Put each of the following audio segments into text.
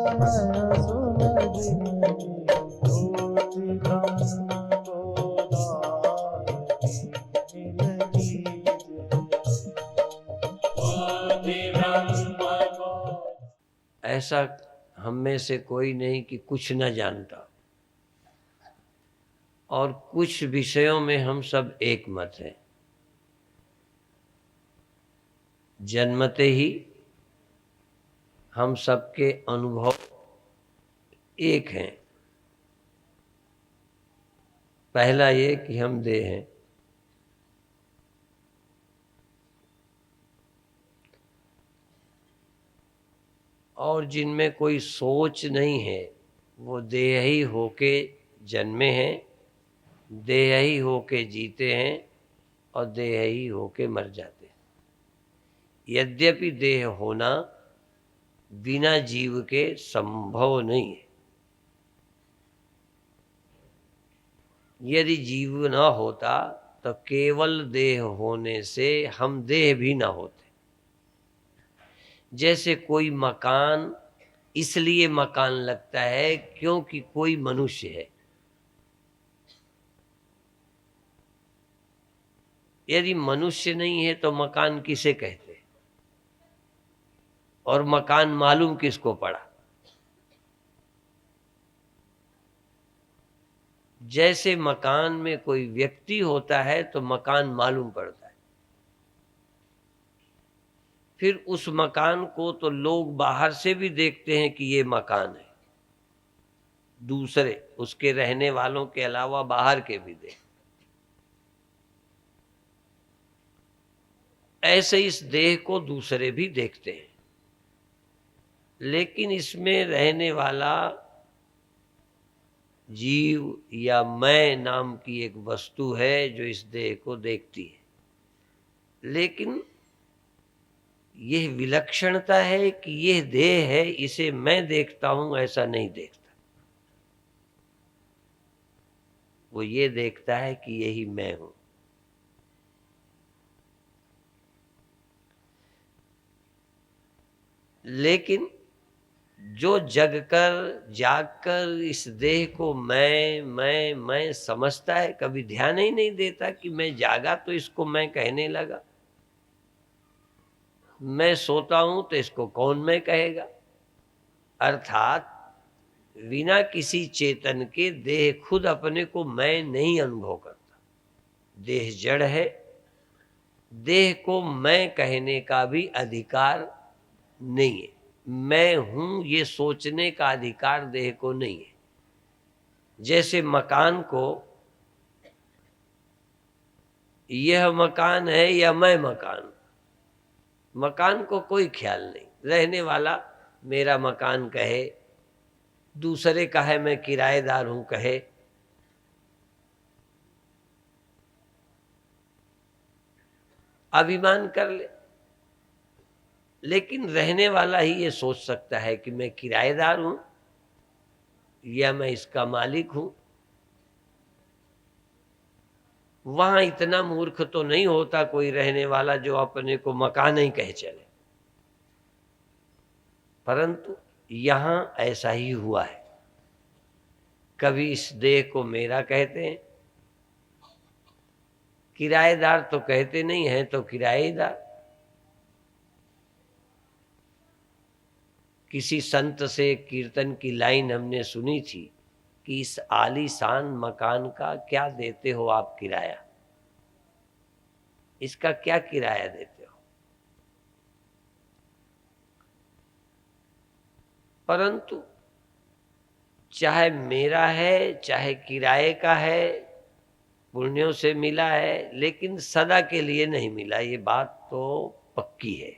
नयन सुलगिनी ज्योति ब्रह्म को दायिनी मिल कीजे। ऐसा हम में से कोई नहीं कि कुछ न जानता, और कुछ विषयों में हम सब एक मत हैं। जन्मते ही हम सबके अनुभव एक हैं। पहला ये कि हम देह हैं, और जिनमें कोई सोच नहीं है वो देह ही होके जन्मे हैं, देह ही होके जीते हैं और देह ही होके मर जाते हैं। यद्यपि देह होना बिना जीव के संभव नहीं है। यदि जीव न होता तो केवल देह होने से हम देह भी न होते। जैसे कोई मकान इसलिए मकान लगता है क्योंकि कोई मनुष्य है। यदि मनुष्य नहीं है तो मकान किसे कहते, और मकान मालूम किसको पड़ा। जैसे मकान में कोई व्यक्ति होता है तो मकान मालूम पड़ता है। फिर उस मकान को तो लोग बाहर से भी देखते हैं कि ये मकान है, दूसरे उसके रहने वालों के अलावा बाहर के भी देख। ऐसे इस देह को दूसरे भी देखते हैं, लेकिन इसमें रहने वाला जीव या मैं नाम की एक वस्तु है जो इस देह को देखती है। लेकिन यह विलक्षणता है कि यह देह है, इसे मैं देखता हूं ऐसा नहीं देखता। वो ये देखता है कि यही मैं हूं। लेकिन जो जगकर जागकर इस देह को मैं समझता है, कभी ध्यान ही नहीं देता कि मैं जागा तो इसको मैं कहने लगा, मैं सोता हूं तो इसको कौन मैं कहेगा। अर्थात बिना किसी चेतन के देह खुद अपने को मैं नहीं अनुभव करता। देह जड़ है, देह को मैं कहने का भी अधिकार नहीं है। मैं हूं ये सोचने का अधिकार देह को नहीं है। जैसे मकान को यह मकान है या मैं मकान, मकान को कोई ख्याल नहीं। रहने वाला मेरा मकान कहे, दूसरे का है मैं किराएदार हूं कहे, अभिमान कर ले। लेकिन रहने वाला ही ये सोच सकता है कि मैं किराएदार हूं या मैं इसका मालिक हूं। वहां इतना मूर्ख तो नहीं होता कोई रहने वाला जो अपने को मकान ही कह चले, परंतु यहां ऐसा ही हुआ है। कभी इस देह को मेरा कहते हैं, किराएदार तो कहते नहीं है तो किराएदार। किसी संत से कीर्तन की लाइन हमने सुनी थी कि इस आलीशान मकान का क्या देते हो आप किराया, इसका क्या किराया देते हो। परंतु चाहे मेरा है चाहे किराए का है, पुण्यों से मिला है, लेकिन सदा के लिए नहीं मिला, ये बात तो पक्की है।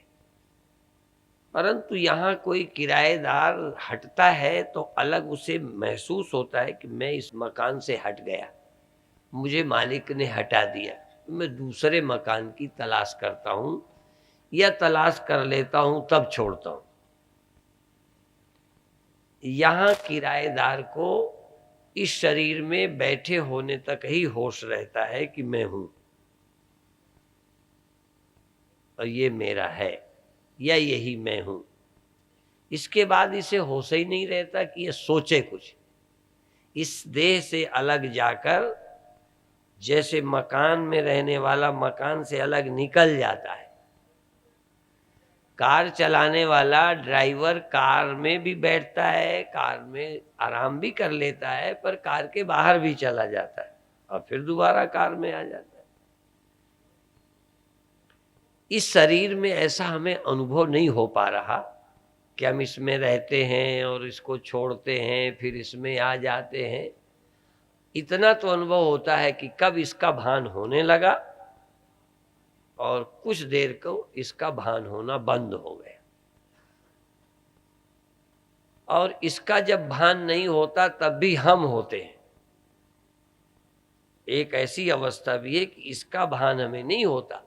परंतु यहाँ कोई किराएदार हटता है तो अलग उसे महसूस होता है कि मैं इस मकान से हट गया, मुझे मालिक ने हटा दिया, मैं दूसरे मकान की तलाश करता हूं या तलाश कर लेता हूं तब छोड़ता हूं। यहां किराएदार को इस शरीर में बैठे होने तक ही होश रहता है कि मैं हूं और ये मेरा है या यही मैं हूं। इसके बाद इसे होश ही नहीं रहता कि ये सोचे कुछ। इस देह से अलग जाकर जैसे मकान में रहने वाला मकान से अलग निकल जाता है, कार चलाने वाला ड्राइवर कार में भी बैठता है, कार में आराम भी कर लेता है, पर कार के बाहर भी चला जाता है और फिर दोबारा कार में आ जाता है। इस शरीर में ऐसा हमें अनुभव नहीं हो पा रहा कि हम इसमें रहते हैं और इसको छोड़ते हैं, फिर इसमें आ जाते हैं। इतना तो अनुभव होता है कि कब इसका भान होने लगा और कुछ देर को इसका भान होना बंद हो गया। और इसका जब भान नहीं होता तब भी हम होते हैं। एक ऐसी अवस्था भी है कि इसका भान हमें नहीं होता,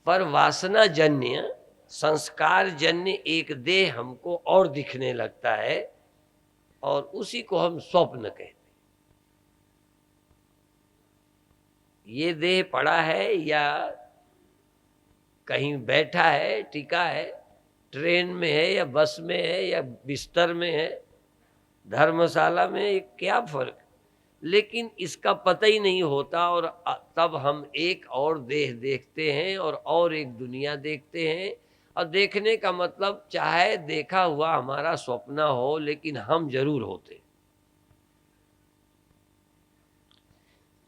पर वासना जन्य संस्कार जन्य एक देह हमको और दिखने लगता है और उसी को हम स्वप्न कहते हैं। ये देह पड़ा है या कहीं बैठा है, टिका है, ट्रेन में है या बस में है या बिस्तर में है, धर्मशाला में है, क्या फर्क, लेकिन इसका पता ही नहीं होता। और तब हम एक और देह देखते हैं और एक दुनिया देखते हैं। और देखने का मतलब चाहे देखा हुआ हमारा स्वप्न हो, लेकिन हम जरूर होते।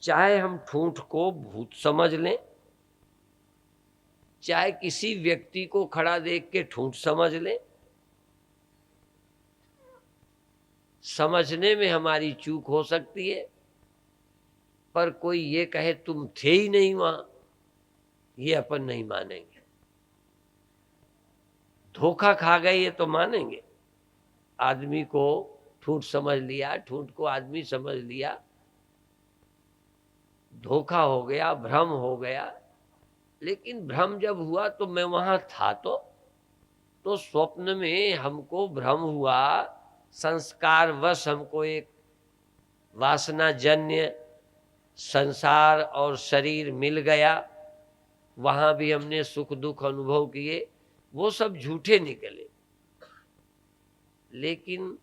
चाहे हम ठूंठ को भूत समझ लें, चाहे किसी व्यक्ति को खड़ा देख के ठूंठ समझ लें, समझने में हमारी चूक हो सकती है, पर कोई ये कहे तुम थे ही नहीं वहां, ये अपन नहीं मानेंगे। धोखा खा गए ये तो मानेंगे। आदमी को ठूंठ समझ लिया, ठूंठ को आदमी समझ लिया, धोखा हो गया, भ्रम हो गया। लेकिन भ्रम जब हुआ तो मैं वहां था, तो स्वप्न में हमको भ्रम हुआ, संस्कारवश हमको एक वासनाजन्य संसार और शरीर मिल गया। वहां भी हमने सुख दुख अनुभव किए, वो सब झूठे निकले। लेकिन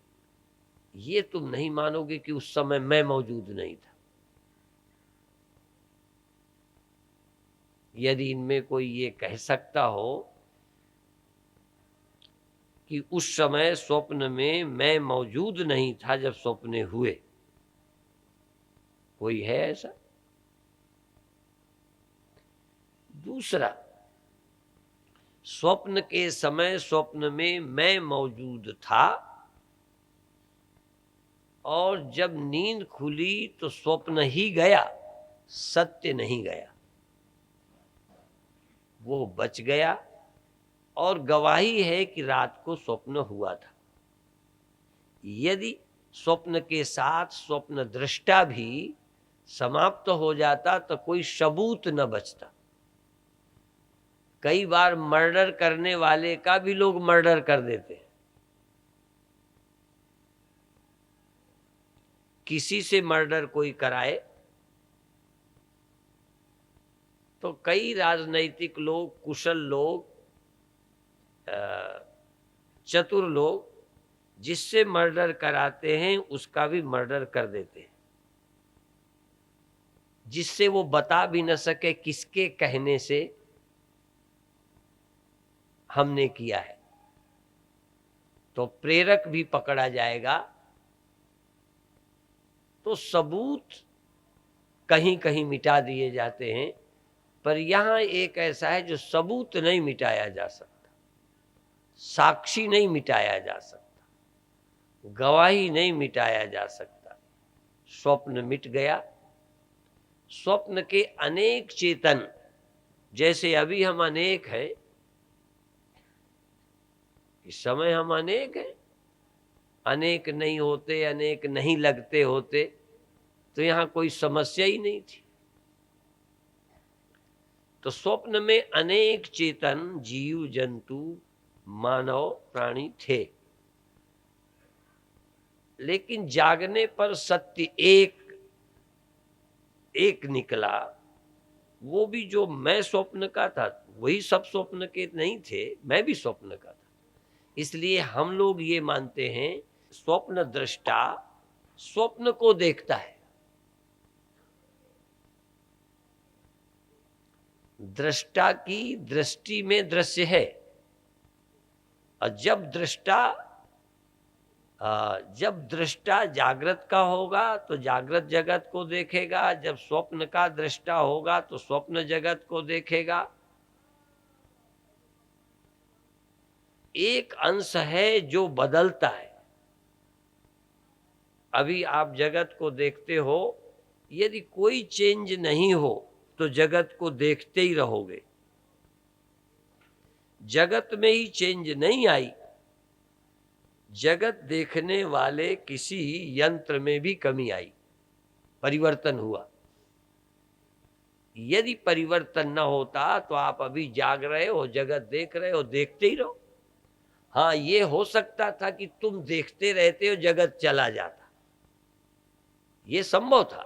ये तुम नहीं मानोगे कि उस समय मैं मौजूद नहीं था। यदि इनमें कोई ये कह सकता हो कि उस समय स्वप्न में मैं मौजूद नहीं था जब स्वप्ने हुए, कोई है ऐसा? दूसरा, स्वप्न के समय स्वप्न में मैं मौजूद था और जब नींद खुली तो स्वप्न ही गया, सत्य नहीं गया, वो बच गया। और गवाही है कि रात को स्वप्न हुआ था। यदि स्वप्न के साथ स्वप्न दृष्टा भी समाप्त हो जाता तो कोई सबूत न बचता। कई बार मर्डर करने वाले का भी लोग मर्डर कर देते हैं। किसी से मर्डर कोई कराए तो कई राजनैतिक लोग, कुशल लोग, चतुर लोग जिससे मर्डर कराते हैं उसका भी मर्डर कर देते हैं, जिससे वो बता भी न सके किसके कहने से हमने किया है। तो प्रेरक भी पकड़ा जाएगा। तो सबूत कहीं कहीं मिटा दिए जाते हैं, पर यहां एक ऐसा है जो सबूत नहीं मिटाया जा सकता, साक्षी नहीं मिटाया जा सकता, गवाही नहीं मिटाया जा सकता। स्वप्न मिट गया। स्वप्न के अनेक चेतन, जैसे अभी हम अनेक हैं, इस समय हम अनेक हैं, अनेक नहीं होते, अनेक नहीं लगते होते तो यहां कोई समस्या ही नहीं थी। तो स्वप्न में अनेक चेतन, जीव जंतु, मानव, प्राणी थे, लेकिन जागने पर सत्य एक निकला। वो भी जो मैं स्वप्न का था वही सब स्वप्न के नहीं थे, मैं भी स्वप्न का था। इसलिए हम लोग ये मानते हैं स्वप्न दृष्टा स्वप्न को देखता है, दृष्टा की दृष्टि में दृश्य है। और जब दृष्टा जागृत का होगा तो जागृत जगत को देखेगा, जब स्वप्न का दृष्टा होगा तो स्वप्न जगत को देखेगा। एक अंश है जो बदलता है। अभी आप जगत को देखते हो, यदि कोई चेंज नहीं हो तो जगत को देखते ही रहोगे। जगत में ही चेंज नहीं आई, जगत देखने वाले किसी यंत्र में भी कमी आई, परिवर्तन हुआ। यदि परिवर्तन न होता तो आप अभी जाग रहे हो, जगत देख रहे हो, देखते ही रहो। हाँ, ये हो सकता था कि तुम देखते रहते हो, जगत चला जाता, ये संभव था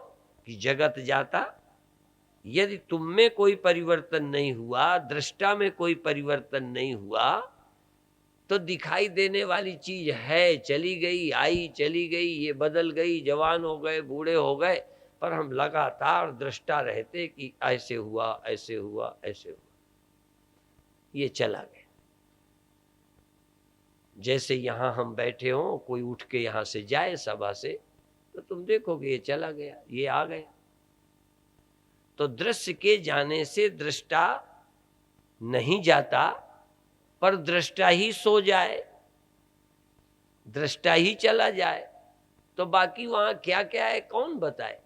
कि जगत जाता। यदि तुम में कोई परिवर्तन नहीं हुआ, दृष्टा में कोई परिवर्तन नहीं हुआ, तो दिखाई देने वाली चीज है, चली गई, आई चली गई, ये बदल गई, जवान हो गए, बूढ़े हो गए, पर हम लगातार दृष्टा रहते कि ऐसे हुआ, ऐसे हुआ, ऐसे हुआ, ये चला गया। जैसे यहां हम बैठे हों, कोई उठ के यहां से जाए सभा से, तो तुम देखोगे ये चला गया, ये आ गया। तो दृश्य के जाने से दृष्टा नहीं जाता, पर दृष्टा ही सो जाए, दृष्टा ही चला जाए, तो बाकी वहां क्या क्या है कौन बताए।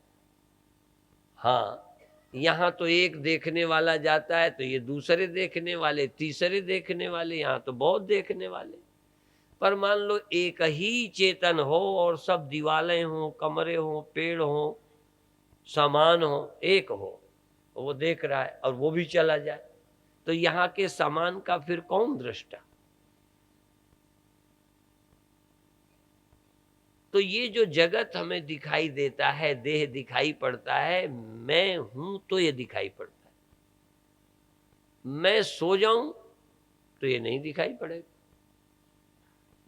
हाँ, यहां तो एक देखने वाला जाता है तो ये दूसरे देखने वाले, तीसरे देखने वाले, यहां तो बहुत देखने वाले। पर मान लो एक ही चेतन हो और सब दीवालें हो, कमरे हो, पेड़ हो, सामान हो, एक हो, वो देख रहा है और वो भी चला जाए, तो यहां के सामान का फिर कौन दृष्टा। तो ये जो जगत हमें दिखाई देता है, देह दिखाई पड़ता है, मैं हूं तो ये दिखाई पड़ता है। मैं सो जाऊं तो ये नहीं दिखाई पड़ेगा,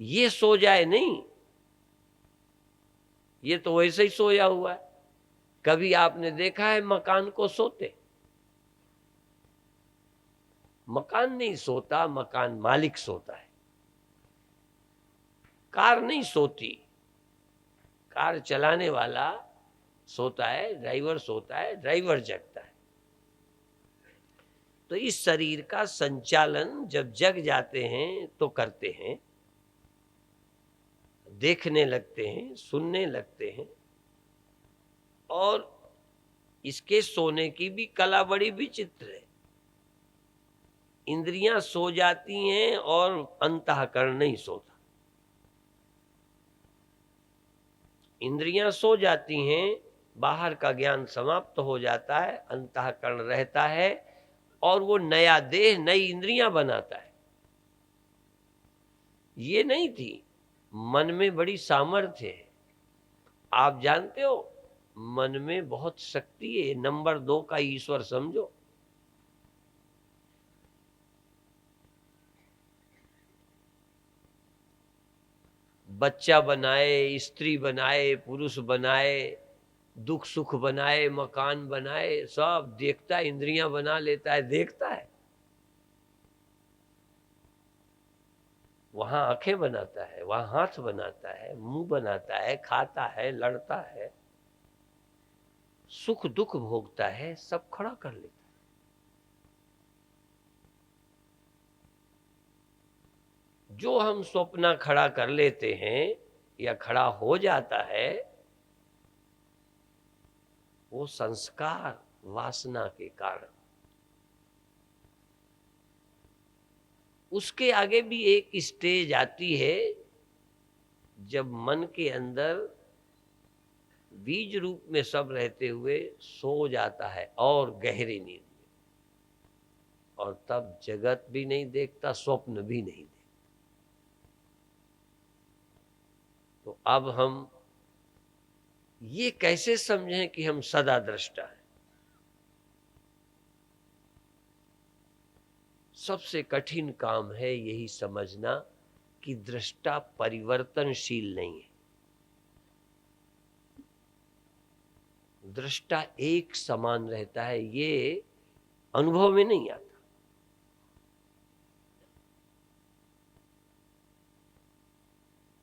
ये सो जाए नहीं, ये तो वैसे ही सोया हुआ है। कभी आपने देखा है मकान को सोते? मकान नहीं सोता, मकान मालिक सोता है। कार नहीं सोती, कार चलाने वाला सोता है, ड्राइवर सोता है, ड्राइवर जगता है। तो इस शरीर का संचालन जब जग जाते हैं तो करते हैं, देखने लगते हैं, सुनने लगते हैं। और इसके सोने की भी कला बड़ी विचित्र है। इंद्रियां सो जाती हैं और अंतःकरण नहीं सोता। इंद्रियां सो जाती हैं, बाहर का ज्ञान समाप्त हो जाता है, अंतःकरण रहता है और वो नया देह, नई इंद्रियां बनाता है। ये नहीं थी, मन में बड़ी सामर्थ्य है। आप जानते हो, मन में बहुत शक्ति है, नंबर 2 का ईश्वर समझो। बच्चा बनाए, स्त्री बनाए, पुरुष बनाए, दुख सुख बनाए, मकान बनाए, सब देखता है, इंद्रियां बना लेता है, देखता है। वहां आंखें बनाता है, वहां हाथ बनाता है, मुंह बनाता है, खाता है, लड़ता है, सुख दुख भोगता है, सब खड़ा कर लेता है। जो हम स्वप्न खड़ा कर लेते हैं या खड़ा हो जाता है, वो संस्कार वासना के कारण। उसके आगे भी एक स्टेज आती है, जब मन के अंदर बीज रूप में सब रहते हुए सो जाता है और गहरी नींद में, और तब जगत भी नहीं देखता, स्वप्न भी नहीं देखता। तो अब हम ये कैसे समझें कि हम सदा दृष्टा हैं? सबसे कठिन काम है यही समझना कि दृष्टा परिवर्तनशील नहीं है। दृष्टा एक समान रहता है, ये अनुभव में नहीं आता।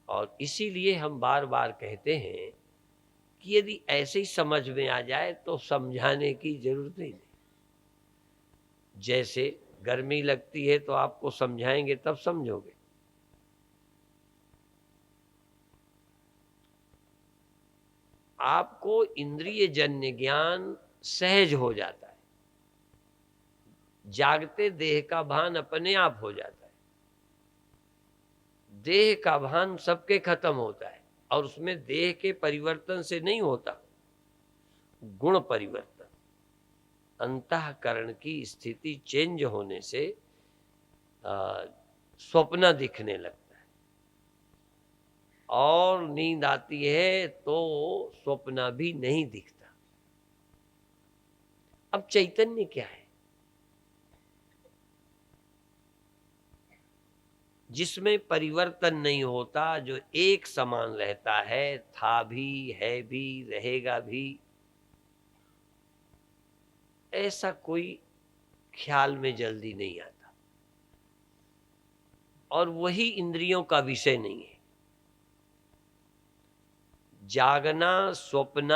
और इसीलिए हम बार बार कहते हैं कि यदि ऐसे ही समझ में आ जाए तो समझाने की जरूरत ही नहीं। जैसे गर्मी लगती है तो आपको समझाएंगे तब समझोगे। आपको इंद्रिय जन्य ज्ञान सहज हो जाता है, जागते देह का भान अपने आप हो जाता है। देह का भान सबके खत्म होता है और उसमें देह के परिवर्तन से नहीं होता, गुण परिवर्तन, अंतःकरण की स्थिति चेंज होने से स्वप्न दिखने लगता है। और नींद आती है तो स्वप्न भी नहीं दिखता। अब चैतन्य क्या है? जिसमें परिवर्तन नहीं होता, जो एक समान रहता है, था भी, है भी, रहेगा भी। ऐसा कोई ख्याल में जल्दी नहीं आता और वही इंद्रियों का विषय नहीं है। जागना, स्वप्न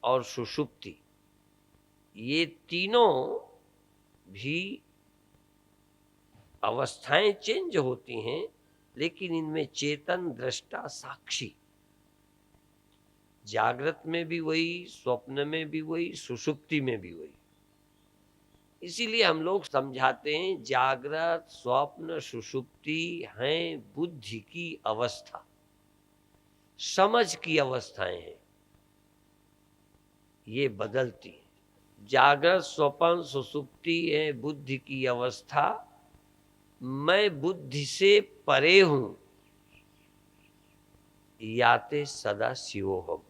और सुषुप्ति, ये तीनों भी अवस्थाएं चेंज होती हैं, लेकिन इनमें चेतन, दृष्टा, साक्षी, जागृत में भी वही, स्वप्न में भी वही, सुषुप्ति में भी वही। इसीलिए हम लोग समझाते हैं जागृत, स्वप्न, सुषुप्ति हैं बुद्धि की अवस्था, समझ की अवस्थाएं हैं, ये बदलती हैं। जागृत, स्वप्न, सुषुप्ति है बुद्धि की अवस्था। मैं बुद्धि से परे हूं, याते सदा शिवोहम।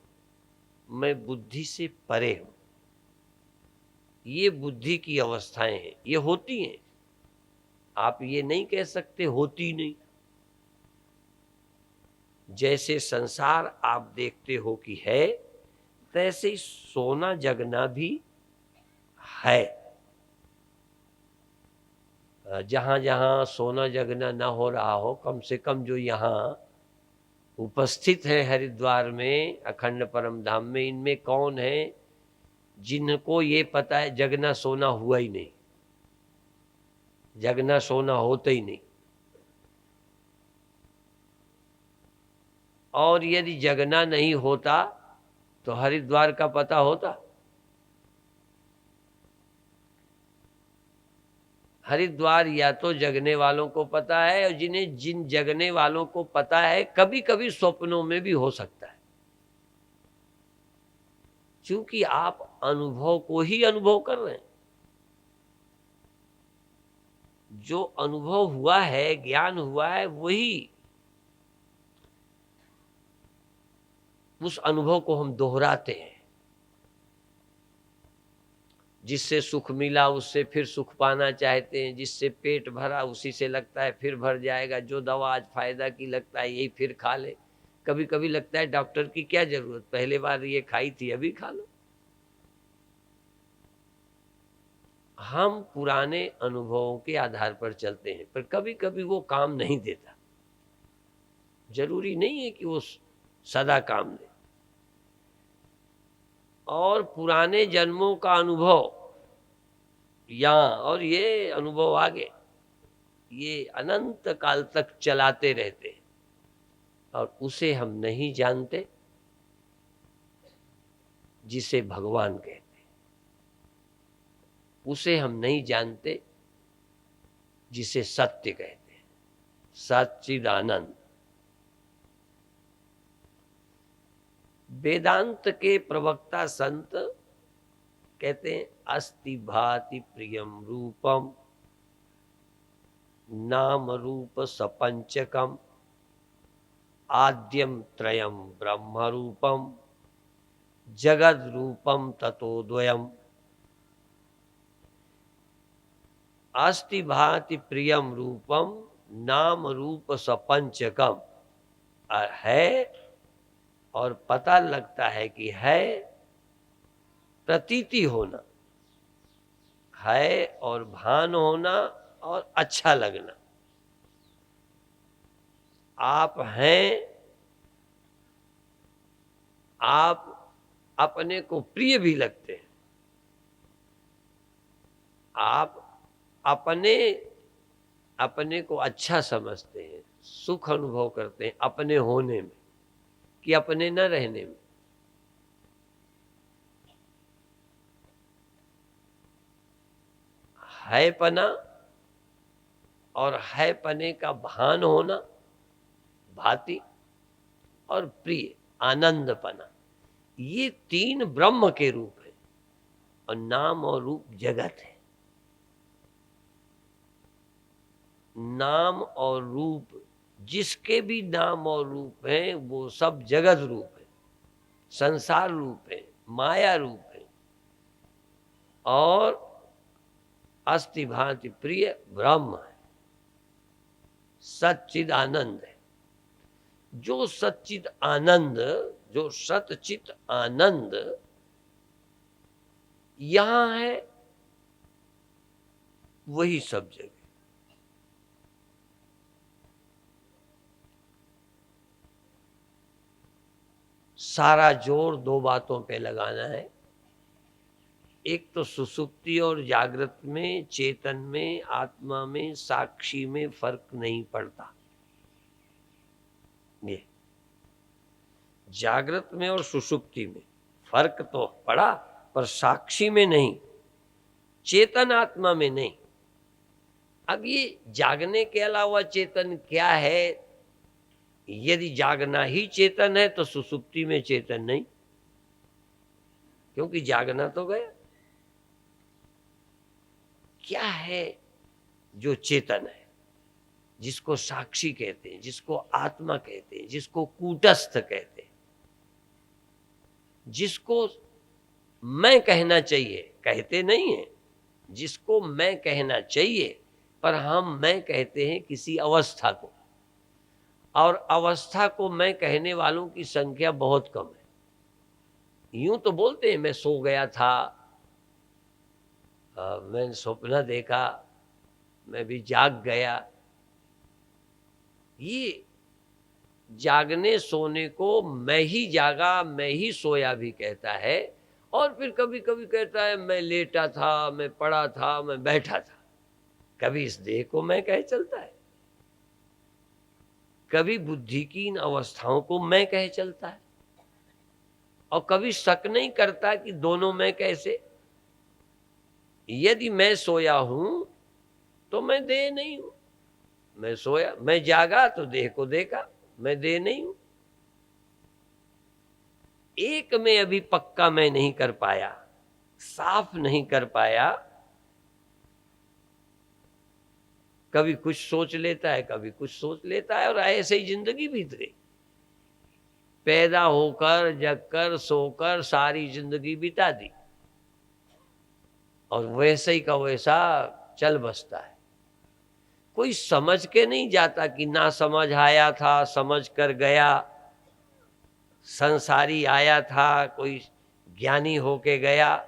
मैं बुद्धि से परे हूं, ये बुद्धि की अवस्थाएं हैं, ये होती हैं। आप ये नहीं कह सकते होती नहीं। जैसे संसार आप देखते हो कि है, तैसे ही सोना जगना भी है। जहां जहां सोना जगना ना हो रहा हो, कम से कम जो यहाँ उपस्थित है हरिद्वार में, अखंड परम धाम में, इनमें कौन है जिनको ये पता है जगना सोना हुआ ही नहीं, जगना सोना होता ही नहीं। और यदि जगना नहीं होता तो हरिद्वार का पता होता? हरिद्वार या तो जगने वालों को पता है, और जिन जगने वालों को पता है कभी कभी स्वप्नों में भी हो सकता है। क्योंकि आप अनुभव को ही अनुभव कर रहे हैं। जो अनुभव हुआ है, ज्ञान हुआ है, वही उस अनुभव को हम दोहराते हैं। जिससे सुख मिला उससे फिर सुख पाना चाहते हैं, जिससे पेट भरा उसी से लगता है फिर भर जाएगा, जो दवा आज फायदा की लगता है यही फिर खा ले। कभी कभी लगता है डॉक्टर की क्या जरूरत, पहले बार ये खाई थी अभी खा लो। हम पुराने अनुभवों के आधार पर चलते हैं, पर कभी कभी वो काम नहीं देता। जरूरी नहीं है कि वो सदा काम दे। और पुराने जन्मों का अनुभव यहाँ और ये अनुभव आगे, ये अनंत काल तक चलाते रहते हैं और उसे हम नहीं जानते, जिसे भगवान कहते हैं। उसे हम नहीं जानते, जिसे सत्य कहते हैं, सच्चिदानंद। वेदांत के प्रवक्ता संत कहते हैं अस्ति भाति प्रियम रूपम, नाम रूप सपंचकम, आद्यम त्रयम ब्रह्म रूपम, जगद रूपम ततोद्वयम। अस्ति भाति प्रियम रूपम, नाम रूप सपंचकम है और पता लगता है कि है, प्रतीति होना है और भान होना और अच्छा लगना। आप हैं, आप अपने को प्रिय भी लगते हैं, आप अपने अपने को अच्छा समझते हैं, सुख अनुभव करते हैं अपने होने में कि अपने न रहने में। है पना और है पने का भान होना, भांति और प्रिय आनंदपना, ये तीन ब्रह्म के रूप है और नाम और रूप जगत है। नाम और रूप, जिसके भी नाम और रूप हैं वो सब जगत रूप है, संसार रूप है, माया रूप है और अस्ति भांति प्रिय ब्रह्म है, सच्चिद आनंद है। जो सच्चिद आनंद, जो सतचित आनंद यहां है, वही सब जगह। सारा जोर दो बातों पे लगाना है। एक तो सुसुप्ति और जागृत में, चेतन में, आत्मा में, साक्षी में फर्क नहीं पड़ता। ये जागृत में और सुसुप्ति में फर्क तो पड़ा, पर साक्षी में नहीं, चेतन आत्मा में नहीं। अब ये जागने के अलावा चेतन क्या है? यदि जागना ही चेतन है तो सुसुप्ति में चेतन नहीं, क्योंकि जागना तो गया। क्या है जो चेतन है, जिसको साक्षी कहते हैं, जिसको आत्मा कहते हैं, जिसको कूटस्थ कहते हैं, जिसको मैं कहना चाहिए, कहते नहीं है, जिसको मैं कहना चाहिए, पर हम मैं कहते हैं किसी अवस्था को, और अवस्था को मैं कहने वालों की संख्या बहुत कम है। यूं तो बोलते हैं मैं सो गया था, मैंने स्वप्न देखा, मैं भी जाग गया। ये जागने सोने को मैं ही जागा, मैं ही सोया भी कहता है, और फिर कभी कभी कहता है मैं लेटा था, मैं पड़ा था, मैं बैठा था। कभी इस देह को मैं कह चलता है, कभी बुद्धि की इन अवस्थाओं को मैं कह चलता है, और कभी शक नहीं करता कि दोनों मैं कैसे। यदि मैं सोया हूं तो मैं देह नहीं हूं, मैं सोया, मैं जागा तो देह को देखा, मैं देह नहीं हूं। एक में अभी पक्का मैं नहीं कर पाया, साफ नहीं कर पाया। कभी कुछ सोच लेता है, कभी कुछ सोच लेता है, और ऐसे ही जिंदगी बीत गई। पैदा होकर, जगकर, सोकर सारी जिंदगी बिता दी, और वैसे ही का वैसा चल बसता है। कोई समझ के नहीं जाता कि ना समझ आया था, समझ कर गया, संसारी आया था, कोई ज्ञानी होके गया,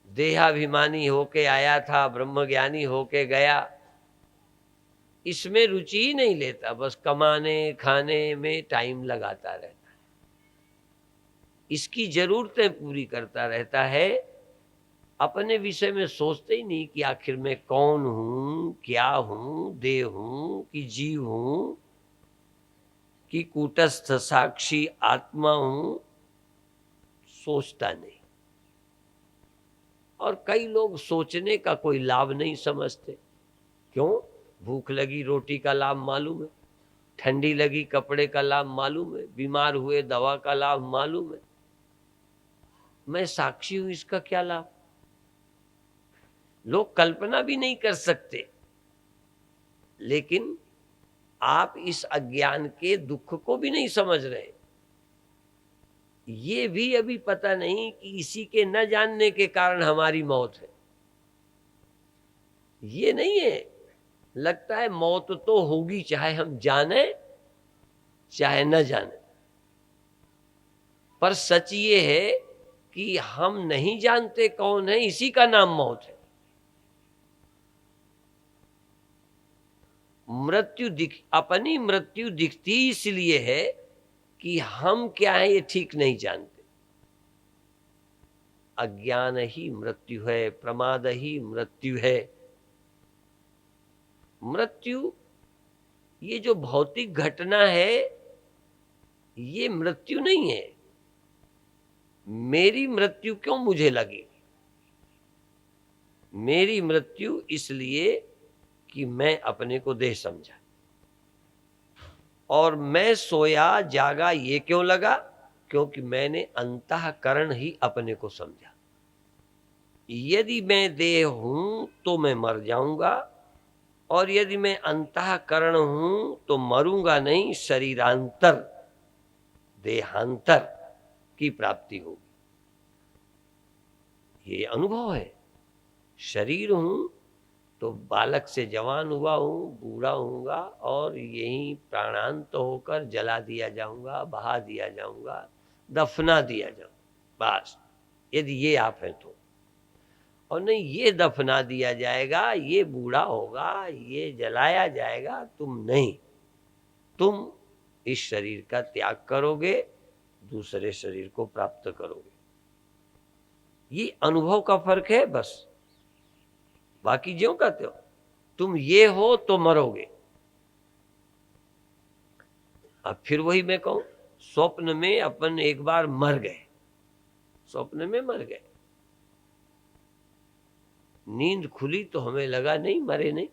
देहाभिमानी होके आया था, ब्रह्मज्ञानी होके गया। इसमें रुचि ही नहीं लेता, बस कमाने खाने में टाइम लगाता रहता है, इसकी जरूरतें पूरी करता रहता है। अपने विषय में सोचते ही नहीं कि आखिर मैं कौन हूं, क्या हूं, देह हूं कि जीव हूं कि कूटस्थ साक्षी आत्मा हूं, सोचता नहीं। और कई लोग सोचने का कोई लाभ नहीं समझते। क्यों? भूख लगी रोटी का लाभ मालूम है, ठंडी लगी कपड़े का लाभ मालूम है, बीमार हुए दवा का लाभ मालूम है, मैं साक्षी हूं, इसका क्या लाभ? लोग कल्पना भी नहीं कर सकते। लेकिन आप इस अज्ञान के दुख को भी नहीं समझ रहे। ये भी अभी पता नहीं कि इसी के न जानने के कारण हमारी मौत है। ये नहीं है लगता है मौत तो होगी, चाहे हम जाने चाहे न जाने। पर सच ये है कि हम नहीं जानते कौन है, इसी का नाम मौत है। अपनी मृत्यु दिखती इसलिए है कि हम क्या है ये ठीक नहीं जानते। अज्ञान ही मृत्यु है, प्रमाद ही मृत्यु है। मृत्यु ये जो भौतिक घटना है ये मृत्यु नहीं है। मेरी मृत्यु क्यों मुझे लगी? मेरी मृत्यु इसलिए कि मैं अपने को देह समझा, और मैं सोया जागा ये क्यों लगा? क्योंकि मैंने अंतःकरण ही अपने को समझा। यदि मैं देह हूं तो मैं मर जाऊंगा, और यदि मैं अंतःकरण हूं तो मरूंगा नहीं, शरीरांतर देहांतर की प्राप्ति होगी। ये अनुभव है। शरीर हूं तो बालक से जवान हुआ हूं, बूढ़ा होऊंगा, और यही प्राणांत होकर जला दिया जाऊंगा, बहा दिया जाऊंगा, दफना दिया जाऊंगा, बस। यदि ये आप हैं तो। और नहीं, ये दफना दिया जाएगा, ये बूढ़ा होगा, ये जलाया जाएगा, तुम नहीं। तुम इस शरीर का त्याग करोगे, दूसरे शरीर को प्राप्त करोगे। ये अनुभव का फर्क है बस। बाकी ज्यों कहते हो तुम ये हो तो मरोगे। अब फिर वही मैं कहूं, स्वप्न में अपन एक बार मर गए, स्वप्न में मर गए, नींद खुली तो हमें लगा नहीं मरे नहीं।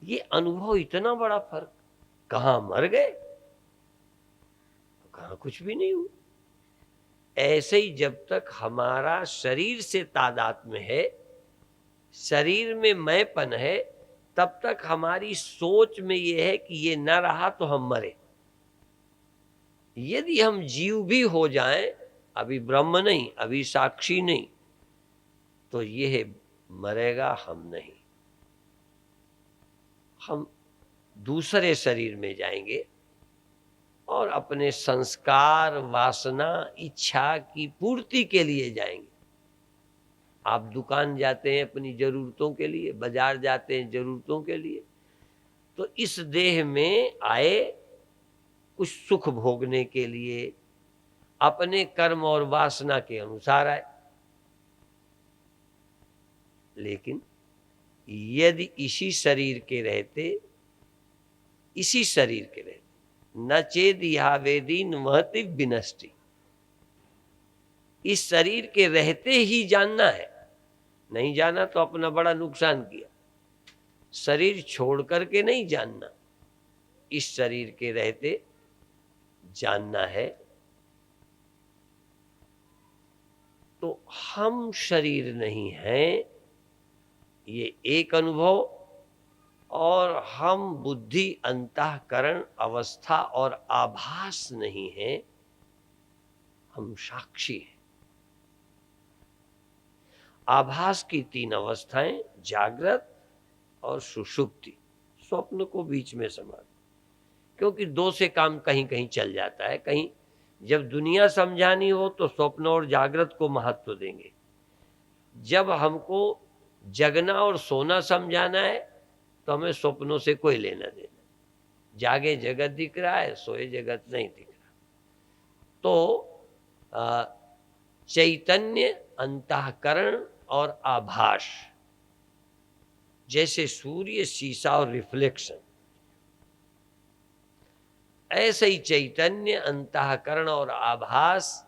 ये अनुभव इतना बड़ा फर्क, कहां मर गए, कहां कुछ भी नहीं हुआ। ऐसे ही जब तक हमारा शरीर से तादात्म्य है, शरीर में मैंपन है, तब तक हमारी सोच में यह है कि ये न रहा तो हम मरे। यदि हम जीव भी हो जाएं, अभी ब्रह्म नहीं, अभी साक्षी नहीं, तो यह मरेगा, हम नहीं। हम दूसरे शरीर में जाएंगे और अपने संस्कार, वासना, इच्छा की पूर्ति के लिए जाएंगे। आप दुकान जाते हैं अपनी जरूरतों के लिए, बाजार जाते हैं जरूरतों के लिए, तो इस देह में आए कुछ सुख भोगने के लिए, अपने कर्म और वासना के अनुसार आए। लेकिन यदि इसी शरीर के रहते, न चेद यहा वेदीन महति विनष्टि, इस शरीर के रहते ही जानना है, नहीं जाना तो अपना बड़ा नुकसान किया। शरीर छोड़ करके नहीं जानना, इस शरीर के रहते जानना है। तो हम शरीर नहीं हैं, ये एक अनुभव, और हम बुद्धि, अंतःकरण, अवस्था और आभास नहीं है, हम साक्षी हैं। आभास की तीन अवस्थाएं, जागृत और सुषुप्ति, स्वप्न को बीच में समा, क्योंकि दो से काम कहीं कहीं चल जाता है। कहीं जब दुनिया समझानी हो तो स्वप्न और जागृत को महत्व देंगे, जब हमको जगना और सोना समझाना है तो हमें स्वप्नों से कोई लेना देना। जागे जगत दिख रहा है, सोए जगत नहीं दिख रहा। तो चैतन्य, अंतःकरण और आभास, जैसे सूर्य, शीशा और रिफ्लेक्शन, ऐसे ही चैतन्य, अंतःकरण और आभास।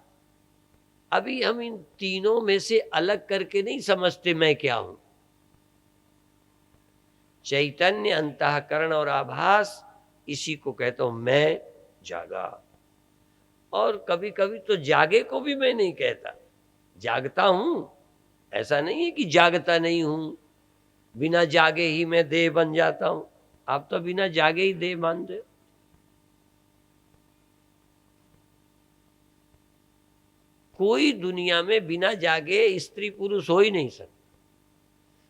अभी हम इन तीनों में से अलग करके नहीं समझते मैं क्या हूं। चैतन्य, अंतःकरण और आभास, इसी को कहता हूं मैं जागा। और कभी कभी तो जागे को भी मैं नहीं कहता, जागता हूं। ऐसा नहीं है कि जागता नहीं हूं, बिना जागे ही मैं देह बन जाता हूं। आप तो बिना जागे ही देह मानते हो। कोई दुनिया में बिना जागे स्त्री पुरुष हो ही नहीं सकता।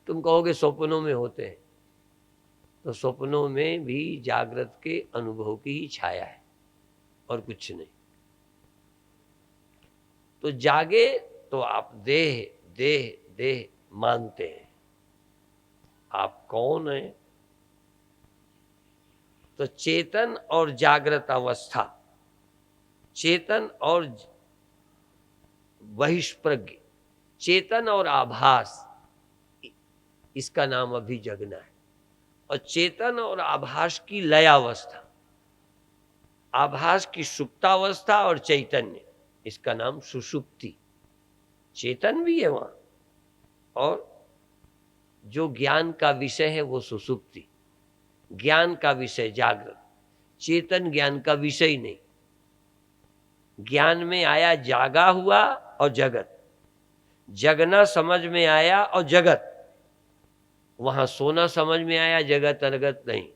तुम कहोगे स्वप्नों में होते हैं, तो स्वप्नों में भी जागृत के अनुभव की ही छाया है और कुछ नहीं। तो जागे तो आप देह देह देह मानते हैं। आप कौन हैं? तो चेतन और जागृत अवस्था, चेतन और बहिष्प्रज्ञ, चेतन और आभास, इसका नाम अभी जगना है। और चेतन और आभास की लयावस्था, आभास की सुप्तावस्था और चैतन्य, इसका नाम सुषुप्ति। चेतन भी है वहां, और जो ज्ञान का विषय है वो सुषुप्ति, ज्ञान का विषय जागृत। चेतन ज्ञान का विषय ही नहीं। ज्ञान में आया जागा हुआ और जगत, जगना समझ में आया और जगत, वहां सोना समझ में आया, जगत अनगत नहीं।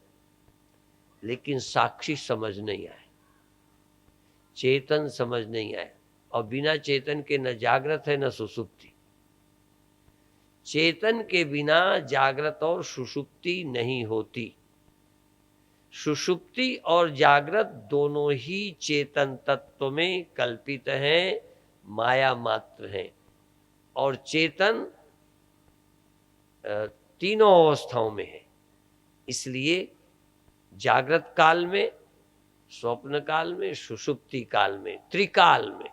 लेकिन साक्षी समझ नहीं आया, चेतन समझ नहीं आया। और बिना चेतन के न जागृत है न सुषुप्ति। चेतन के बिना जागृत और सुषुप्ति नहीं होती। सुषुप्ति और जागृत दोनों ही चेतन तत्व में कल्पित हैं, माया मात्र हैं। और चेतन तीनों अवस्थाओं में है। इसलिए जागृत काल में, स्वप्न काल में, सुषुप्ति काल में, त्रिकाल में।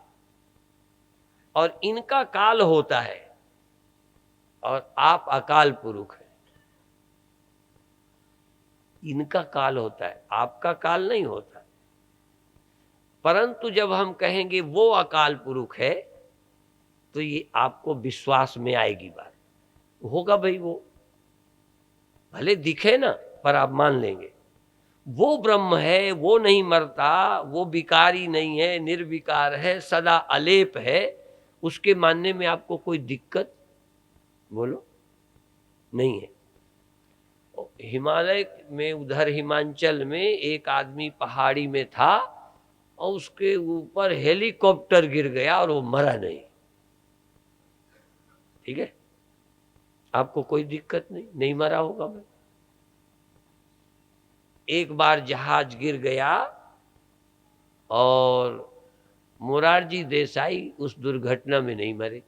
और इनका काल होता है, और आप अकाल पुरुष हैं। इनका काल होता है, आपका काल नहीं होता। परंतु जब हम कहेंगे वो अकाल पुरुष है, तो ये आपको विश्वास में आएगी बात। होगा भाई, वो भले दिखे ना, पर आप मान लेंगे वो ब्रह्म है, वो नहीं मरता, वो विकारी नहीं है, निर्विकार है, सदा अलेप है। उसके मानने में आपको कोई दिक्कत बोलो नहीं है। हिमालय में, उधर हिमाचल में एक आदमी पहाड़ी में था, और उसके ऊपर हेलीकॉप्टर गिर गया और वो मरा नहीं। ठीक है, आपको कोई दिक्कत नहीं, नहीं मरा होगा भाई। एक बार जहाज गिर गया, और मोरारजी देसाई उस दुर्घटना में नहीं मरे।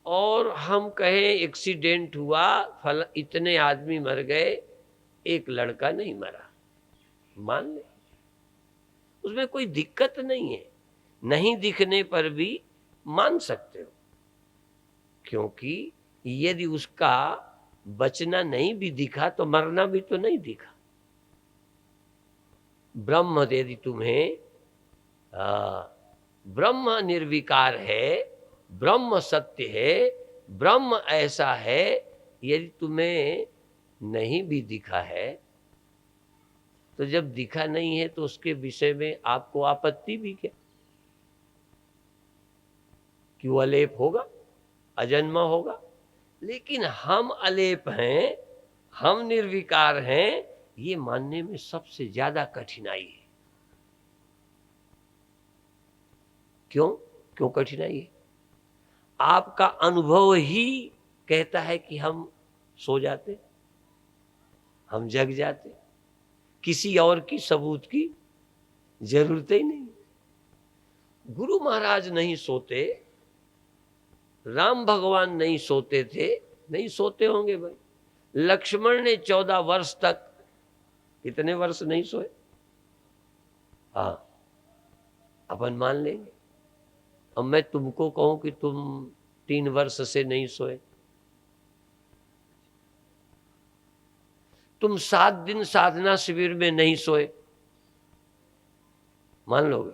और हम कहें एक्सीडेंट हुआ, फल इतने आदमी मर गए, एक लड़का नहीं मरा, मान ले, उसमें कोई दिक्कत नहीं है। नहीं दिखने पर भी मान सकते हो, क्योंकि यदि उसका बचना नहीं भी दिखा तो मरना भी तो नहीं दिखा। ब्रह्म यदि तुम्हें ब्रह्म निर्विकार है, ब्रह्म सत्य है, ब्रह्म ऐसा है, यदि तुम्हें नहीं भी दिखा है, तो जब दिखा नहीं है तो उसके विषय में आपको आपत्ति भी क्या? कि वो अलेप होगा, अजन्मा होगा। लेकिन हम अलेप हैं, हम निर्विकार हैं, ये मानने में सबसे ज्यादा कठिनाई है। क्यों क्यों कठिनाई है? आपका अनुभव ही कहता है कि हम सो जाते, हम जग जाते, किसी और की सबूत की जरूरत ही नहीं। गुरु महाराज नहीं सोते, राम भगवान नहीं सोते थे, नहीं सोते होंगे भाई। लक्ष्मण ने 14 वर्ष तक, कितने वर्ष नहीं सोए? हाँ, अपन मान लेंगे। अब मैं तुमको कहूं कि तुम 3 वर्ष से नहीं सोए, तुम 7 दिन साधना शिविर में नहीं सोए, मान लोगे?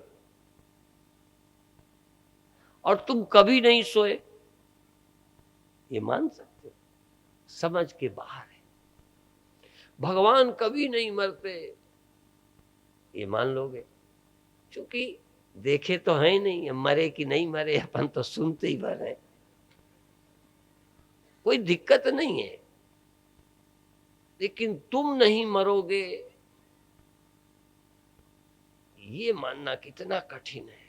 और तुम कभी नहीं सोए, ये मान सकते हो? समझ के बाहर है। भगवान कभी नहीं मरते, ये मान लोगे? क्योंकि देखे तो है नहीं, मरे कि नहीं मरे अपन तो सुनते ही भर हैं, कोई दिक्कत नहीं है। लेकिन तुम नहीं मरोगे, ये मानना कितना कठिन है।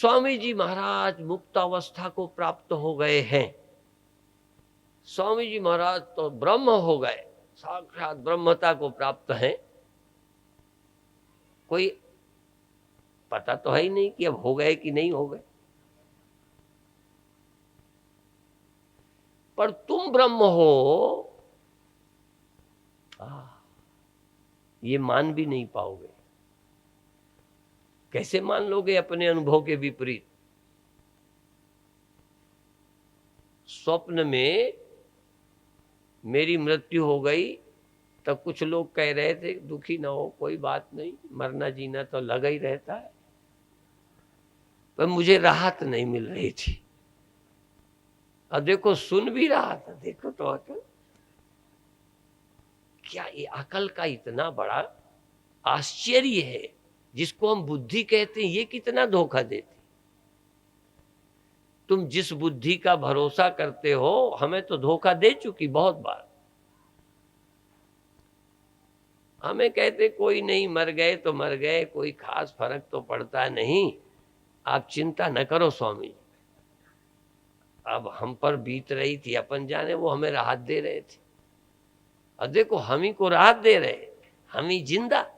स्वामी जी महाराज मुक्तावस्था को प्राप्त हो गए हैं। स्वामी जी महाराज तो ब्रह्म हो गए, साक्षात ब्रह्मता को प्राप्त हैं। कोई पता तो है ही नहीं कि अब हो गए कि नहीं हो गए। पर तुम ब्रह्म हो, ये मान भी नहीं पाओगे। कैसे मान लोगे अपने अनुभव के विपरीत? स्वप्न में मेरी मृत्यु हो गई तब कुछ लोग कह रहे थे दुखी ना हो, कोई बात नहीं, मरना जीना तो लगा ही रहता है। पर मुझे राहत नहीं मिल रही थी। अब देखो सुन भी रहा था, देखो तो अकल, क्या ये अकल का इतना बड़ा आश्चर्य है जिसको हम बुद्धि कहते हैं, ये कितना धोखा देती। तुम जिस बुद्धि का भरोसा करते हो हमें तो धोखा दे चुकी बहुत बार। हमें कहते कोई नहीं, मर गए तो मर गए, कोई खास फर्क तो पड़ता नहीं, आप चिंता न करो स्वामी जी। अब हम पर बीत रही थी, अपन जाने, वो हमें राहत दे रहे थे। अब देखो हम ही को राहत दे रहे, हम ही जिंदा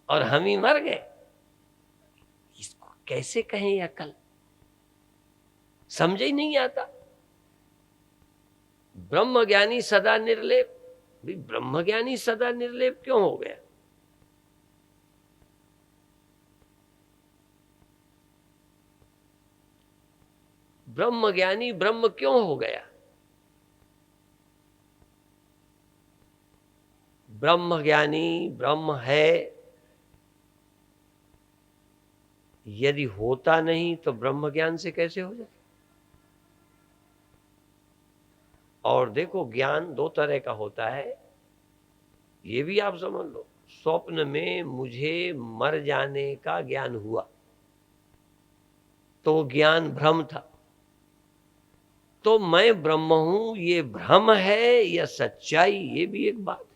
और हम ही मर गए। इसको कैसे कहें अकल, समझ ही नहीं आता। ब्रह्म ज्ञानी सदा निर्लेप, भी ब्रह्म ज्ञानी सदा निर्लेप क्यों हो गया? ब्रह्म ज्ञानी ब्रह्म क्यों हो गया? ब्रह्म ज्ञानी ब्रह्म है, यदि होता नहीं तो ब्रह्म ज्ञान से कैसे हो जाए? और देखो ज्ञान दो तरह का होता है, ये भी आप समझ लो। स्वप्न में मुझे मर जाने का ज्ञान हुआ तो ज्ञान भ्रम था, तो मैं ब्रह्म हूं ये भ्रम है या सच्चाई, ये भी एक बात है।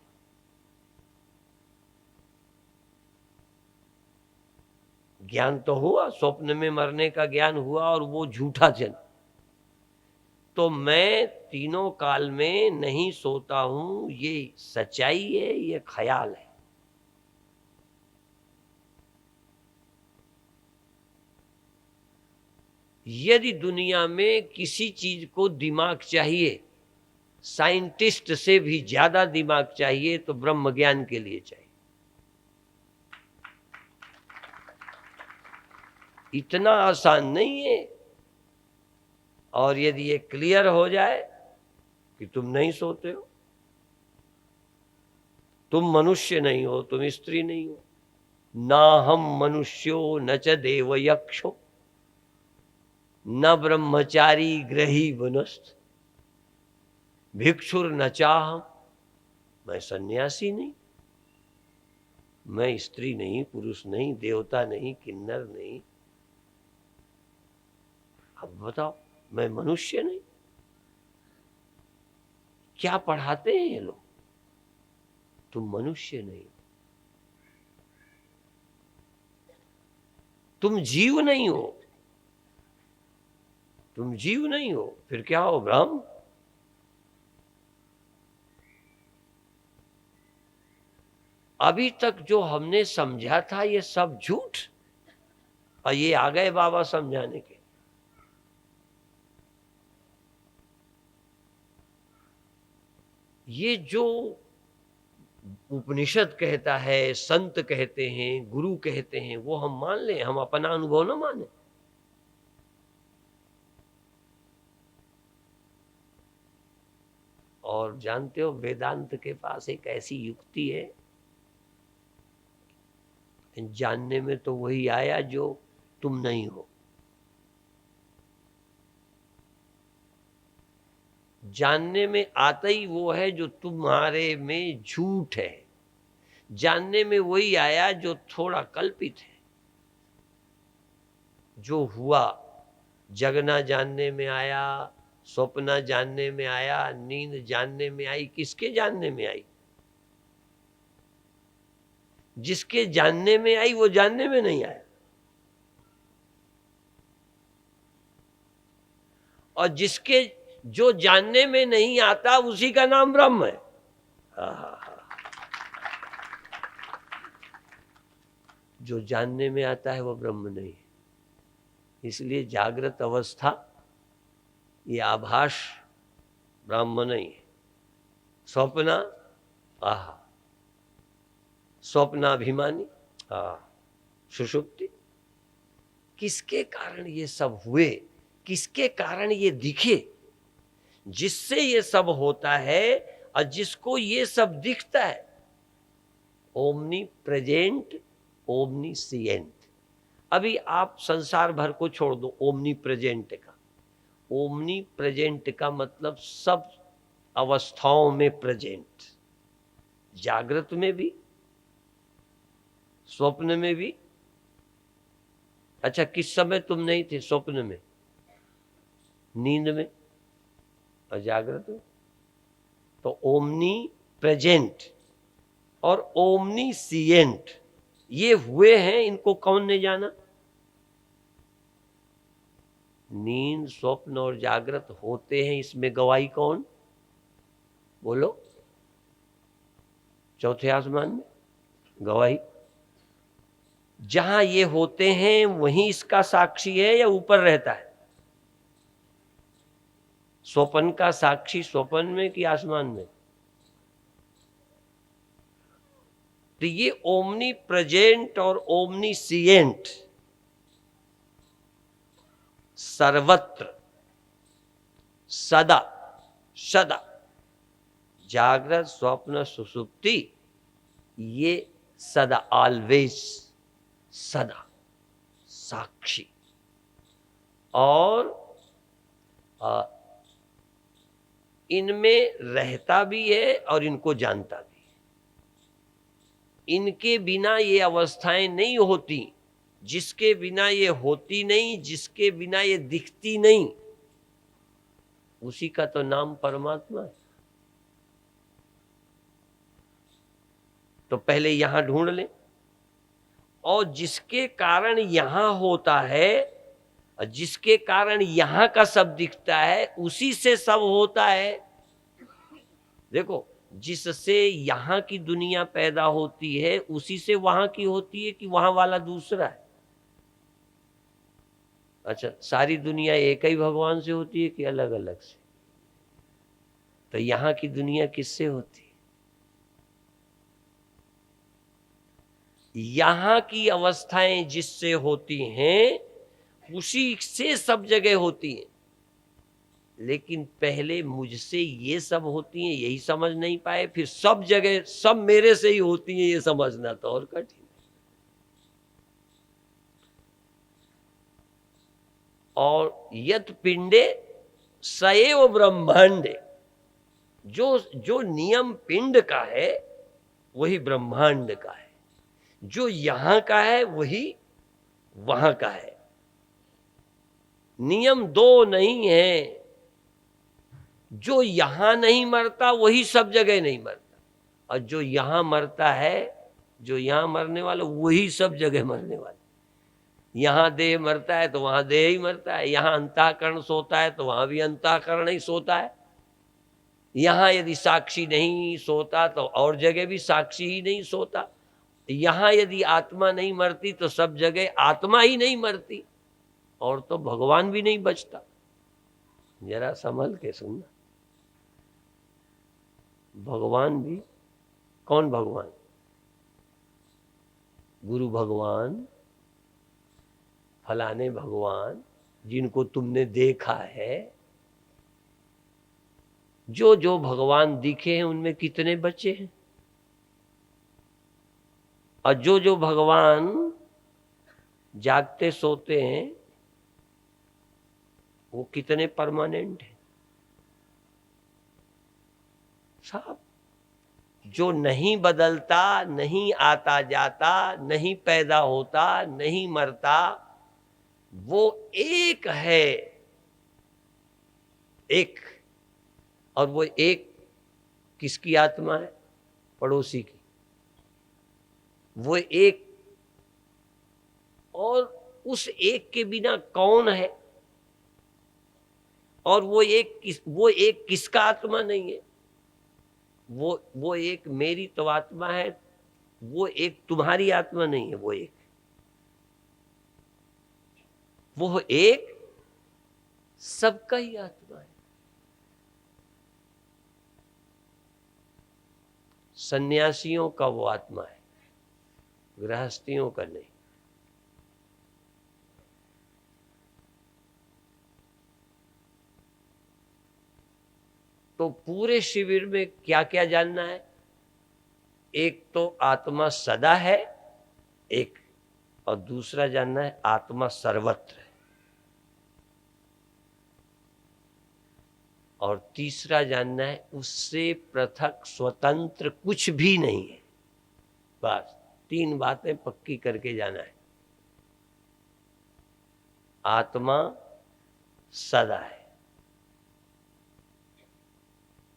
ज्ञान तो हुआ, स्वप्न में मरने का ज्ञान हुआ और वो झूठा जन, तो मैं तीनों काल में नहीं सोता हूं, ये सच्चाई है ये ख्याल है? यदि दुनिया में किसी चीज को दिमाग चाहिए, साइंटिस्ट से भी ज्यादा दिमाग चाहिए, तो ब्रह्म ज्ञान के लिए चाहिए। इतना आसान नहीं है। और यदि ये क्लियर हो जाए कि तुम नहीं सोते हो, तुम मनुष्य नहीं हो, तुम स्त्री नहीं हो, ना हम मनुष्यो न च देव यक्षो न ब्रह्मचारी ग्रही वनस्थ भिक्षुर न चाहम, मैं सन्यासी नहीं, मैं स्त्री नहीं, पुरुष नहीं, देवता नहीं, किन्नर नहीं। अब बताओ, मैं मनुष्य नहीं? क्या पढ़ाते हैं ये लोग? तुम मनुष्य नहीं, तुम जीव नहीं हो, तुम जीव नहीं हो, फिर क्या हो? ब्रह्म। अभी तक जो हमने समझा था ये सब झूठ, और ये आ गए बाबा समझाने के। ये जो उपनिषद कहता है, संत कहते हैं, गुरु कहते हैं, वो हम मान लें, हम अपना अनुभव ना माने। और जानते हो वेदांत के पास एक ऐसी युक्ति है, जानने में तो वही आया जो तुम नहीं हो। जानने में आता ही वो है जो तुम्हारे में झूठ है, जानने में वही आया जो थोड़ा कल्पित है। जो हुआ, जगना जानने में आया, स्वप्न जानने में आया, नींद जानने में आई, किसके जानने में आई? जिसके जानने में आई वो जानने में नहीं आया। और जिसके जो जानने में नहीं आता उसी का नाम ब्रह्म है। जो जानने में आता है वो ब्रह्म नहीं है। इसलिए जागृत अवस्था ये आभास ब्रह्म नहीं है। स्वप्न आहा, स्वप्नाभिमानी सुषुप्ति। किसके कारण ये सब हुए, किसके कारण ये दिखे, जिससे ये सब होता है और जिसको ये सब दिखता है, ओमनी प्रेजेंट ओमनीसिएंट। अभी आप संसार भर को छोड़ दो, ओमनी प्रेजेंट का। ओमनी प्रेजेंट का मतलब सब अवस्थाओं में प्रेजेंट, जागृत में भी, स्वप्न में भी। अच्छा, किस समय तुम नहीं थे स्वप्न में? नींद में और जागृत में। तो ओमनी प्रेजेंट और ओमनीसिएंट ये हुए हैं, इनको कौन ने जाना? नींद, स्वप्न और जागृत होते हैं, इसमें गवाही कौन? बोलो। चौथे आसमान में गवाही। जहां ये होते हैं वहीं इसका साक्षी है या ऊपर रहता है? स्वप्न का साक्षी स्वप्न में कि आसमान में? तो ये ओमनी प्रेजेंट और ओमनीसिएंट सर्वत्र, सदा सदा, जागृत स्वप्न सुषुप्ति, ये सदा, ऑलवेज, सदा साक्षी। और इनमें रहता भी है और इनको जानता भी है। इनके बिना ये अवस्थाएं नहीं होती, जिसके बिना ये होती नहीं, जिसके बिना ये दिखती नहीं, उसी का तो नाम परमात्मा है। तो पहले यहां ढूंढ लें, और जिसके कारण यहां होता है और जिसके कारण यहां का सब दिखता है, उसी से सब होता है। देखो, जिससे यहां की दुनिया पैदा होती है उसी से वहां की होती है कि वहां वाला दूसरा है? अच्छा, सारी दुनिया एक ही भगवान से होती है कि अलग अलग से? तो यहां की दुनिया किससे होती है? यहां की अवस्थाएं जिससे होती हैं उसी से सब जगह होती हैं। लेकिन पहले मुझसे ये सब होती हैं यही समझ नहीं पाए, फिर सब जगह सब मेरे से ही होती हैं ये समझना तो और कठिन है। और यत पिंडे सएव ब्रह्मांडे, जो नियम पिंड का है वही ब्रह्मांड का है, जो यहां का है वही वहां का है। नियम दो नहीं है, जो यहां नहीं मरता वही सब जगह नहीं मरता, और जो यहां मरता है, जो यहां मरने वाला वही सब जगह मरने वाला। यहां देह मरता है तो वहां देह ही मरता है, यहां अंतःकरण सोता है तो वहां भी अंतःकरण ही सोता है। यहां यदि साक्षी नहीं सोता तो और जगह भी साक्षी ही नहीं सोता। यहां यदि आत्मा नहीं मरती तो सब जगह आत्मा ही नहीं मरती, और तो भगवान भी नहीं बचता। जरा संभल के सुनना, भगवान भी, कौन भगवान? गुरु भगवान, फलाने भगवान, जिनको तुमने देखा है। जो जो भगवान दिखे हैं उनमें कितने बचे हैं? और जो जो भगवान जागते सोते हैं वो कितने परमानेंट हैं? सब। जो नहीं बदलता, नहीं आता जाता, नहीं पैदा होता, नहीं मरता, वो एक है, एक। और वो एक किसकी आत्मा है? पड़ोसी की। वो एक, और उस एक के बिना कौन है? और वो एक किसका आत्मा नहीं है, वो एक मेरी तो आत्मा है, वो एक तुम्हारी आत्मा नहीं है, वो एक सबका ही आत्मा है। सन्यासियों का वो आत्मा है, गृहस्थियों का नहीं। तो पूरे शिविर में क्या क्या जानना है? एक तो आत्मा सदा है, एक, और दूसरा जानना है आत्मा सर्वत्र है, और तीसरा जानना है उससे पृथक स्वतंत्र कुछ भी नहीं है। बस 3 बातें पक्की करके जाना है। आत्मा सदा है,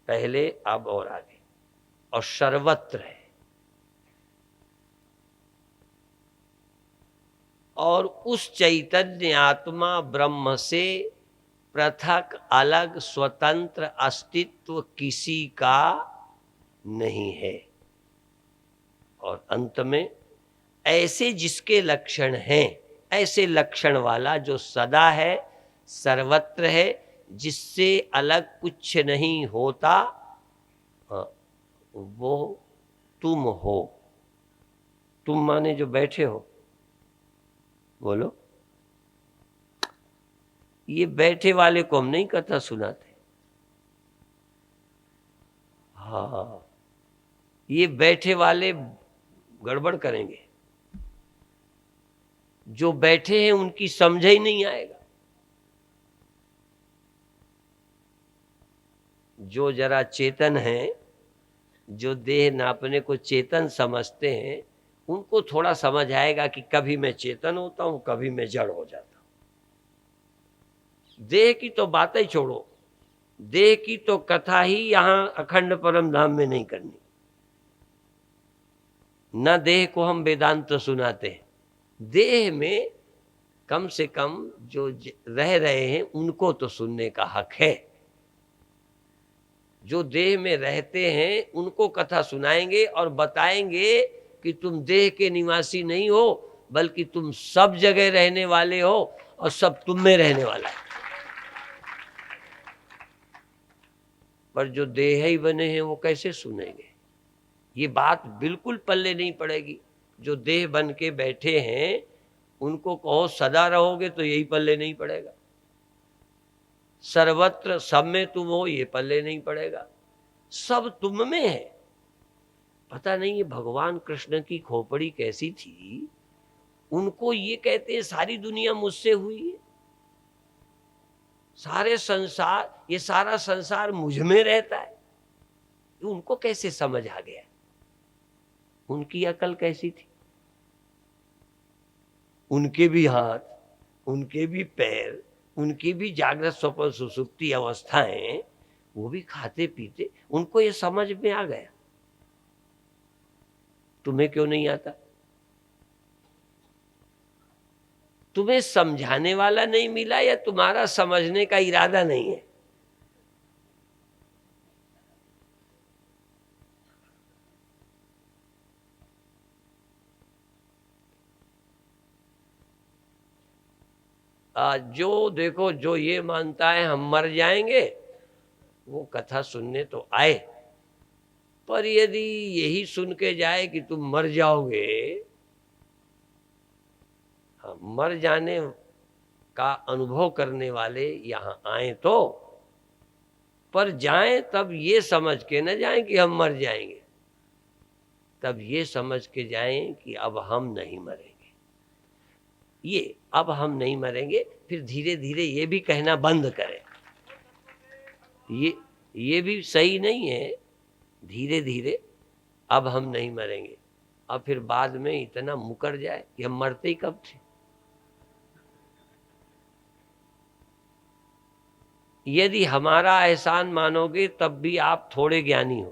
पहले, अब और आगे, और सर्वत्र है, और उस चैतन्य आत्मा ब्रह्म से पृथक अलग स्वतंत्र अस्तित्व किसी का नहीं है। और अंत में ऐसे जिसके लक्षण हैं, ऐसे लक्षण वाला जो सदा है, सर्वत्र है, जिससे अलग कुछ नहीं होता, वो तुम हो। तुम माने जो बैठे हो, बोलो। ये बैठे वाले को हम नहीं कथा सुनाते। हाँ, ये बैठे वाले गड़बड़ करेंगे। जो बैठे हैं उनकी समझ ही नहीं आएगा। जो जरा चेतन है, जो देह नापने को चेतन समझते हैं, उनको थोड़ा समझ आएगा कि कभी मैं चेतन होता हूं, कभी मैं जड़ हो जाता हूं। देह की तो बात ही छोड़ो, देह की तो कथा ही यहां अखंड परम धाम में नहीं करनी। न देह को हम वेदांत सुनाते हैं। देह में कम से कम जो रह रहे हैं उनको तो सुनने का हक है। जो देह में रहते हैं उनको कथा सुनाएंगे और बताएंगे कि तुम देह के निवासी नहीं हो, बल्कि तुम सब जगह रहने वाले हो और सब तुम में रहने वाला है। पर जो देह ही बने हैं वो कैसे सुनेंगे? ये बात बिल्कुल पल्ले नहीं पड़ेगी। जो देह बन के बैठे हैं उनको कहो सदा रहोगे, तो यही पल्ले नहीं पड़ेगा। सर्वत्र सब में तुम हो, ये पल्ले नहीं पड़ेगा। सब तुम में है। पता नहीं ये भगवान कृष्ण की खोपड़ी कैसी थी, उनको ये कहते हैं सारी दुनिया मुझसे हुई है, सारे संसार, ये सारा संसार मुझ में रहता है। उनको कैसे समझ आ गया? उनकी अकल कैसी थी? उनके भी हाथ, उनके भी पैर, उनकी भी जागृत स्वप्न सुसुप्ति अवस्थाएं, वो भी खाते पीते, उनको ये समझ में आ गया। तुम्हें क्यों नहीं आता? तुम्हें समझाने वाला नहीं मिला, या तुम्हारा समझने का इरादा नहीं है? जो देखो, जो ये मानता है हम मर जाएंगे, वो कथा सुनने तो आए, पर यदि यही सुन के जाए कि तुम मर जाओगे, मर जाने का अनुभव करने वाले यहाँ आए तो, पर जाएं तब ये समझ के न जाएं कि हम मर जाएंगे, तब ये समझ के जाएं कि अब हम नहीं मरेंगे। ये अब हम नहीं मरेंगे, फिर धीरे धीरे ये भी कहना बंद करें। ये भी सही नहीं है। धीरे धीरे अब हम नहीं मरेंगे, अब फिर बाद में इतना मुकर जाए कि हम मरते ही कब थे। यदि हमारा एहसान मानोगे तब भी आप थोड़े ज्ञानी हो।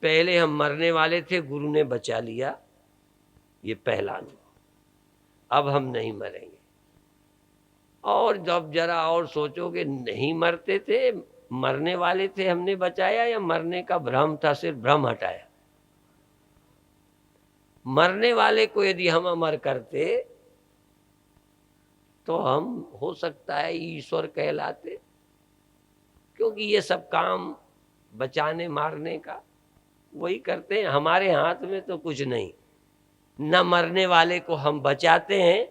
पहले हम मरने वाले थे, गुरु ने बचा लिया, ये पहला अनुभव। अब हम नहीं मरेंगे। और जब जरा और सोचोगे नहीं मरते थे, मरने वाले थे हमने बचाया, या मरने का भ्रम था सिर्फ भ्रम हटाया। मरने वाले को यदि हम अमर करते तो हम हो सकता है ईश्वर कहलाते, क्योंकि ये सब काम बचाने मारने का वही करते हैं। हमारे हाथ में तो कुछ नहीं, न मरने वाले को हम बचाते हैं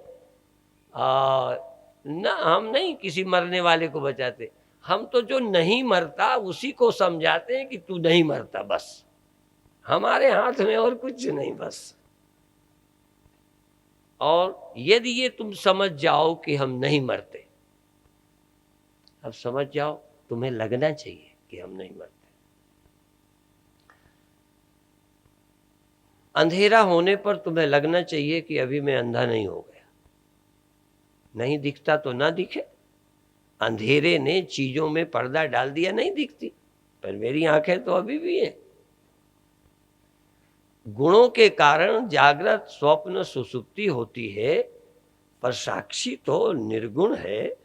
और न हम नहीं किसी मरने वाले को बचाते। हम तो जो नहीं मरता उसी को समझाते हैं कि तू नहीं मरता, बस हमारे हाथ में और कुछ नहीं बस। और यदि ये तुम समझ जाओ कि हम नहीं मरते, अब समझ जाओ, तुम्हें लगना चाहिए कि हम नहीं मरते। अंधेरा होने पर तुम्हें लगना चाहिए कि अभी मैं अंधा नहीं हो गया। नहीं दिखता तो ना दिखे, अंधेरे ने चीजों में पर्दा डाल दिया, नहीं दिखती, पर मेरी आंखें तो अभी भी हैं। गुणों के कारण जागृत स्वप्न सुसुप्ति होती है, पर साक्षी तो निर्गुण है,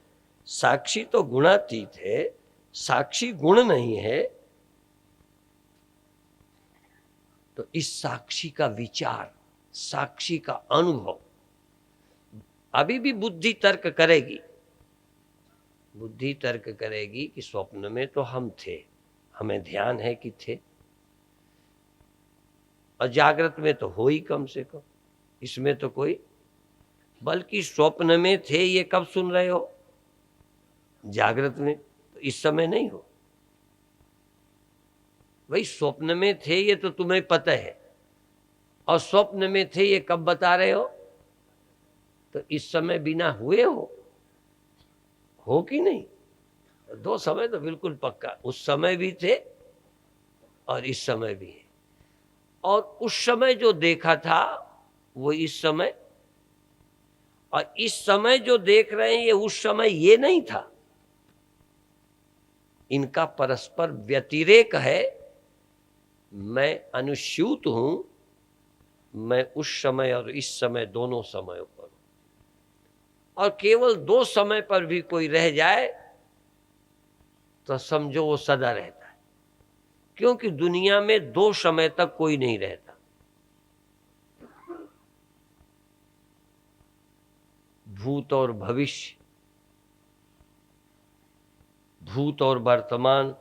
साक्षी तो गुणातीत है, साक्षी गुण नहीं है। तो इस साक्षी का विचार, साक्षी का अनुभव अभी भी बुद्धि तर्क करेगी। बुद्धि तर्क करेगी कि स्वप्न में तो हम थे, हमें ध्यान है कि थे, और जागृत में तो हो ही कम से कम, इसमें तो कोई, बल्कि स्वप्न में थे ये कब सुन रहे हो? जागृत में, तो इस समय नहीं हो। भाई स्वप्न में थे ये तो तुम्हें पता है, और स्वप्न में थे ये कब बता रहे हो? तो इस समय बिना हुए हो कि नहीं? दो समय तो बिल्कुल पक्का, उस समय भी थे और इस समय भी है। और उस समय जो देखा था वो इस समय, और इस समय जो देख रहे हैं ये उस समय ये नहीं था। इनका परस्पर व्यतिरेक है। मैं अनुस्यूत हूं, मैं उस समय और इस समय दोनों समयों पर हूं। और केवल दो समय पर भी कोई रह जाए तो समझो वो सदा रहता है, क्योंकि दुनिया में दो समय तक कोई नहीं रहता। भूत और भविष्य, भूत और वर्तमान,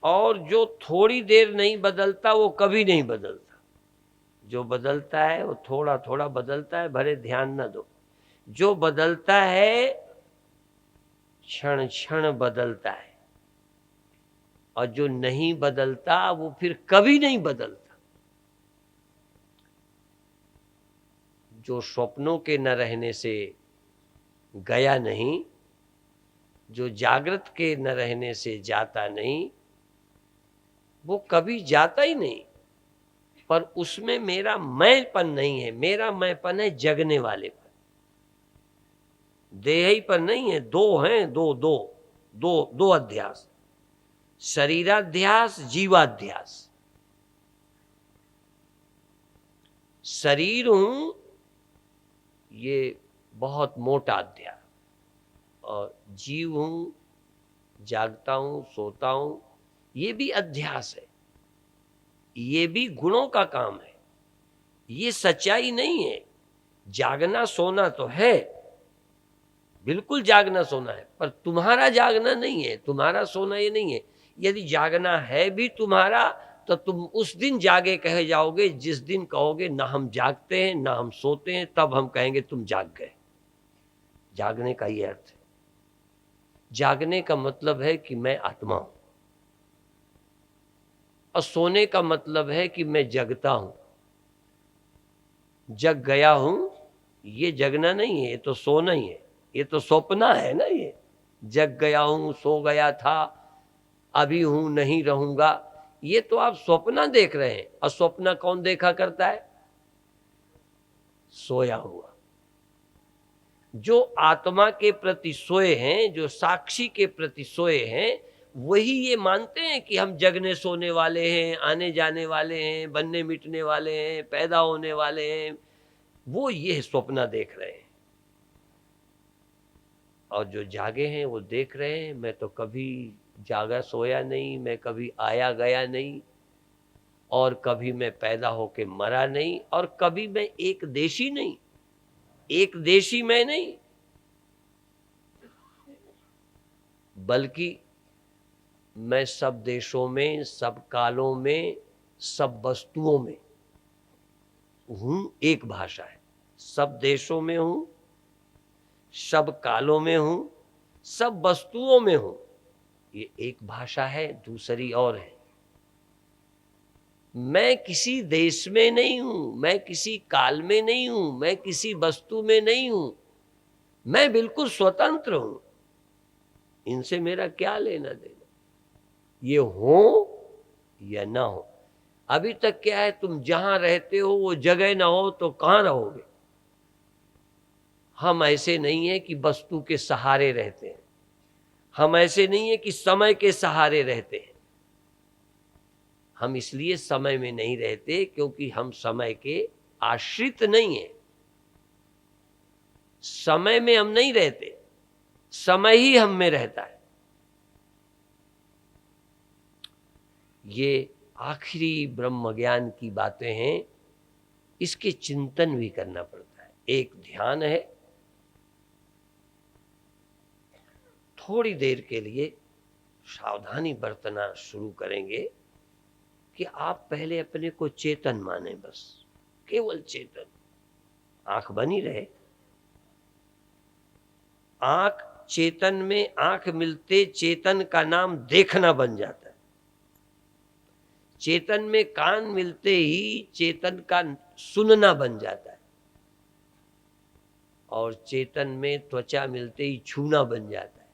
और जो थोड़ी देर नहीं बदलता वो कभी नहीं बदलता। जो बदलता है वो थोड़ा थोड़ा बदलता है, भले ध्यान न दो। जो बदलता है क्षण क्षण बदलता है, और जो नहीं बदलता वो फिर कभी नहीं बदलता। जो स्वप्नों के न रहने से गया नहीं, जो जागृत के न रहने से जाता नहीं, वो कभी जाता ही नहीं। पर उसमें मेरा मैंपन नहीं है, मेरा मैंपन है जगने वाले पर, देही पर नहीं है। दो हैं, दो दो दो दो अध्यास, शरीराध्यास, जीवाध्यास। शरीर हूं ये बहुत मोटा अध्यास, और जीव हूं, जागता हूं, सोता हूं, ये भी अध्यास है, ये भी गुणों का काम है। ये सच्चाई नहीं है। जागना सोना तो है, बिल्कुल जागना सोना है, पर तुम्हारा जागना नहीं है, तुम्हारा सोना ये नहीं है। यदि जागना है भी तुम्हारा तो तुम उस दिन जागे कहे जाओगे जिस दिन कहोगे ना हम जागते हैं ना हम सोते हैं, तब हम कहेंगे तुम जाग गए। जागने का ये अर्थ है। जागने का मतलब है कि मैं आत्मा हूं, और सोने का मतलब है कि मैं जगता हूं। जग गया हूं, ये जगना नहीं है, ये तो सोना ही है, ये तो सपना है ना। ये जग गया हूं, सो गया था, अभी हूं, नहीं रहूंगा, ये तो आप स्वप्न देख रहे हैं। और स्वप्न कौन देखा करता है? सोया हुआ। जो आत्मा के प्रति सोए हैं, जो साक्षी के प्रति सोए हैं, वही ये मानते हैं कि हम जगने सोने वाले हैं, आने जाने वाले हैं, बनने मिटने वाले हैं, पैदा होने वाले हैं। वो ये स्वप्न देख रहे हैं। और जो जागे हैं वो देख रहे हैं, मैं तो कभी जागा सोया नहीं, मैं कभी आया गया नहीं, और कभी मैं पैदा होके मरा नहीं, और कभी मैं एक देशी नहीं, एक देशी मैं नहीं, बल्कि मैं सब देशों में, सब कालों में, सब वस्तुओं में हूं। एक भाषा है, सब देशों में हूं, सब कालों में हूं, सब वस्तुओं में हूं। ये एक भाषा है, दूसरी और है। मैं किसी देश में नहीं हूं, मैं किसी काल में नहीं हूं, मैं किसी वस्तु में नहीं हूं, मैं बिल्कुल स्वतंत्र हूं। इनसे मेरा क्या लेना देना, ये हो या ना हो। अभी तक क्या है, तुम जहां रहते हो वो जगह ना हो तो कहां रहोगे। हम ऐसे नहीं है कि वस्तु के सहारे रहते हैं, हम ऐसे नहीं है कि समय के सहारे रहते हैं। हम इसलिए समय में नहीं रहते क्योंकि हम समय के आश्रित नहीं है। समय में हम नहीं रहते, समय ही हम में रहता है। ये आखिरी ब्रह्म ज्ञान की बातें हैं, इसके चिंतन भी करना पड़ता है। एक ध्यान है, थोड़ी देर के लिए सावधानी बरतना शुरू करेंगे कि आप पहले अपने को चेतन माने, बस केवल चेतन। आंख बनी रहे, आंख चेतन में, आंख मिलते चेतन का नाम देखना बन जाता है। चेतन में कान मिलते ही चेतन का सुनना बन जाता है, और चेतन में त्वचा मिलते ही छूना बन जाता है।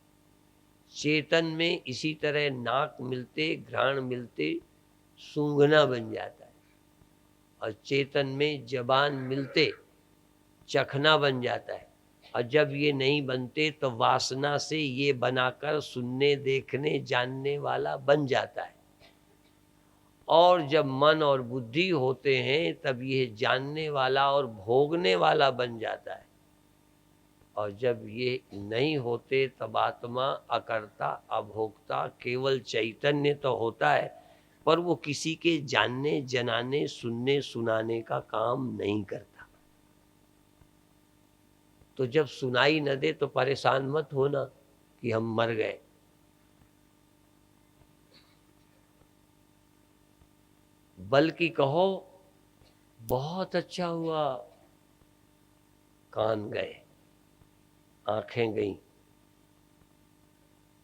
चेतन में इसी तरह नाक मिलते, घ्राण मिलते सूंघना बन जाता है, और चेतन में जबान मिलते चखना बन जाता है। और जब ये नहीं बनते तो वासना से ये बनाकर सुनने, देखने, जानने वाला बन जाता है। और जब मन और बुद्धि होते हैं तब ये जानने वाला और भोगने वाला बन जाता है। और जब ये नहीं होते तब आत्मा अकर्ता, अभोक्ता, केवल चैतन्य तो होता है, पर वो किसी के जानने, जनाने, सुनने, सुनाने का काम नहीं करता। तो जब सुनाई न दे तो परेशान मत होना कि हम मर गए। बल्कि कहो बहुत अच्छा हुआ, कान गए, आंखें गईं,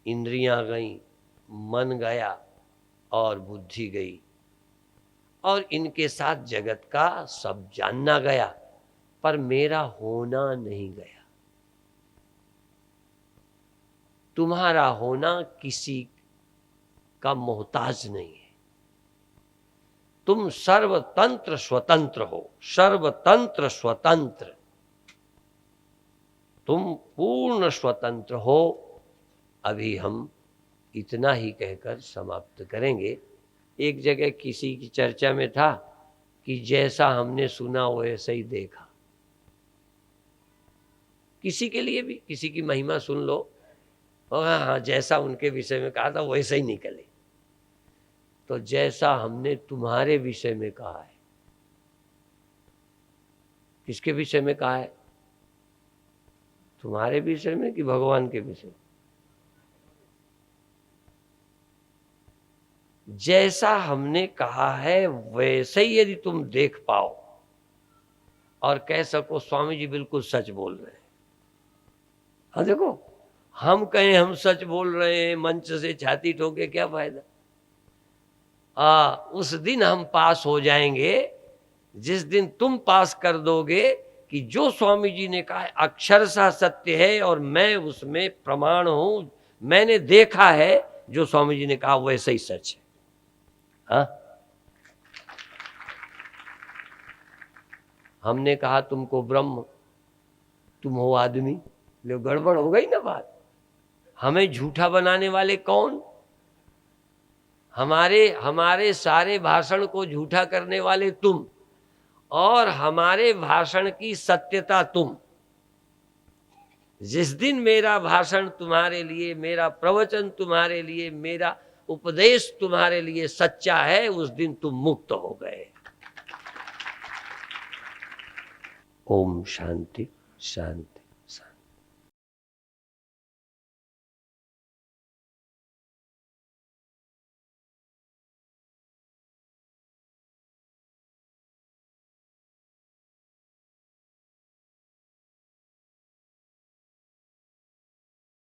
इंद्रियां गईं, मन गया और बुद्धि गई, और इनके साथ जगत का सब जानना गया, पर मेरा होना नहीं गया। तुम्हारा होना किसी का मोहताज नहीं है। तुम सर्वतंत्र स्वतंत्र हो, सर्वतंत्र स्वतंत्र, तुम पूर्ण स्वतंत्र हो। अभी हम इतना ही कहकर समाप्त करेंगे। एक जगह किसी की चर्चा में था कि जैसा हमने सुना वैसा ही देखा। किसी के लिए भी किसी की महिमा सुन लो, और हाँ, जैसा उनके विषय में कहा था वैसा ही निकले। तो जैसा हमने तुम्हारे विषय में कहा है, किसके विषय में कहा है? तुम्हारे विषय में कि भगवान के विषय में? जैसा हमने कहा है वैसे ही यदि तुम देख पाओ और कह सको स्वामी जी बिल्कुल सच बोल रहे हैं। हाँ देखो, हम कहें हम सच बोल रहे हैं, मंच से छाती ठोके, क्या फायदा? उस दिन हम पास हो जाएंगे जिस दिन तुम पास कर दोगे कि जो स्वामी जी ने कहा है अक्षरशः सत्य है, और मैं उसमें प्रमाण हूं, मैंने देखा है, जो स्वामी जी ने कहा वैसे ही सच है। हाँ, हमने कहा तुमको ब्रह्म, तुम हो आदमी, लो गड़बड़ हो गई ना बात। हमें झूठा बनाने वाले कौन? हमारे सारे भाषण को झूठा करने वाले तुम, और हमारे भाषण की सत्यता तुम। जिस दिन मेरा भाषण तुम्हारे लिए, मेरा प्रवचन तुम्हारे लिए, मेरा उपदेश तुम्हारे लिए सच्चा है, उस दिन तुम मुक्त हो गए। ओम शांति शांति।